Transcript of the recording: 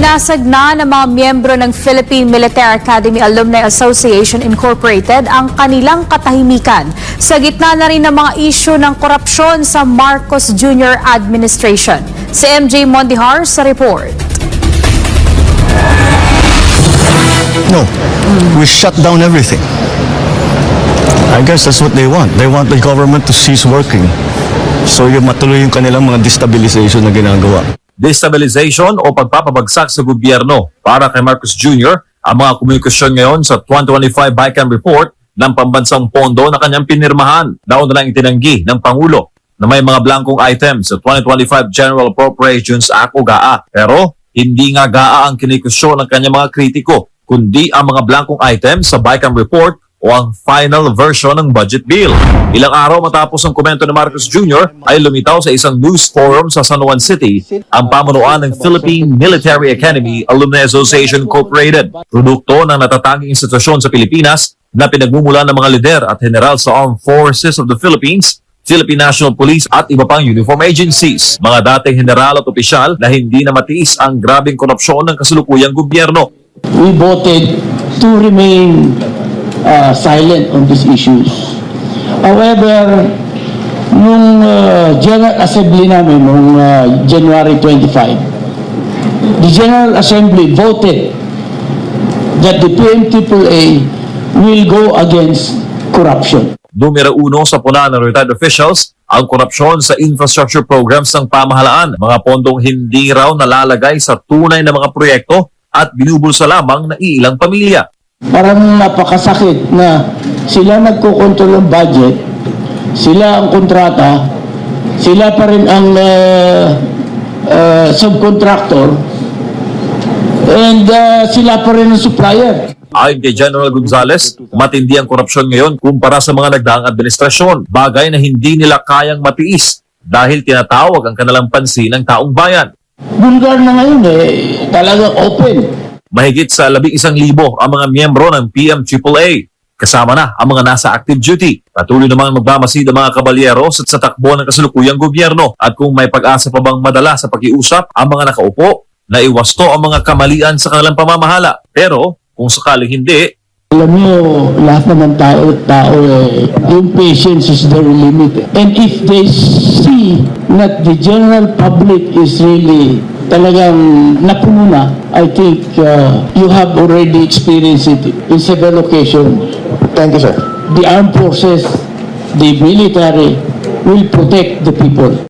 Ibinasag na ng mga miyembro ng Philippine Military Academy Alumni Association Incorporated ang kanilang katahimikan sa gitna na rin ng mga isyu ng korupsyon sa Marcos Jr. administration. Si MJ Mondihar sa report. No, we shut down everything. I guess that's what they want. They want the government to cease working. So yung matuloy yung kanilang mga destabilization na ginagawa. Destabilization o pagpapabagsak sa gobyerno para kay Marcos Jr. ang mga komunikasyon ngayon sa 2025 BICAM report ng pambansang pondo na kanyang pinirmahan. Nauna lang itinanggi ng Pangulo na may mga blankong items sa 2025 General Appropriations Act o GAA. Pero hindi nga GAA ang kinikusyon ng kanyang mga kritiko, kundi ang mga blankong items sa BICAM report o ang final version ng budget bill. Ilang araw matapos ang komento ni Marcos Jr. ay lumitaw sa isang news forum sa San Juan City ang pamunuan ng Philippine Military Academy Alumni Association Incorporated. Produkto ng natatanging institusyon sa Pilipinas na pinagmumulan ng mga lider at general sa Armed Forces of the Philippines, Philippine National Police at iba pang uniform agencies. Mga dating general at opisyal na hindi na matiis ang grabing korupsyon ng kasalukuyang gobyerno. We voted to remain silent on these issues. However, nung General Assembly namin, nung January 25, the General Assembly voted that the PMTAA will go against corruption. Numero 1 sa puna ng retired officials ang korupsyon sa infrastructure programs ng pamahalaan. Mga pondong hindi raw nalalagay sa tunay na mga proyekto at binubulsa lamang ng ilang pamilya. Parang napakasakit na sila nagkokontrol ng budget, sila ang kontrata, sila pa rin ang subcontractor, and sila pa rin ang supplier. Ayon kay General Gonzales, matindi ang korupsyon ngayon kumpara sa mga nagdaang administrasyon, bagay na hindi nila kayang matiis dahil tinatawag ang kanilang pansin ng taong bayan. Bulgar na ngayon talagang open. Mahigit sa 11,000 ang mga miyembro ng PMAAA. Kasama na ang mga nasa active duty. Patuloy namang magmamasid ang mga kabalyeros at sa takbo ng kasalukuyang gobyerno. At kung may pag-asa pa bang madala sa pag-iusap ang mga nakaupo, na iwasto ang mga kamalian sa kanilang pamamahala. Pero kung sakaling hindi, Alam niyo, lahat naman tao yung patience is very limited. And if they see that the general public is really talagang napuno na, I think you have already experienced it in several occasions. Thank you, sir. The armed forces, the military will protect the people.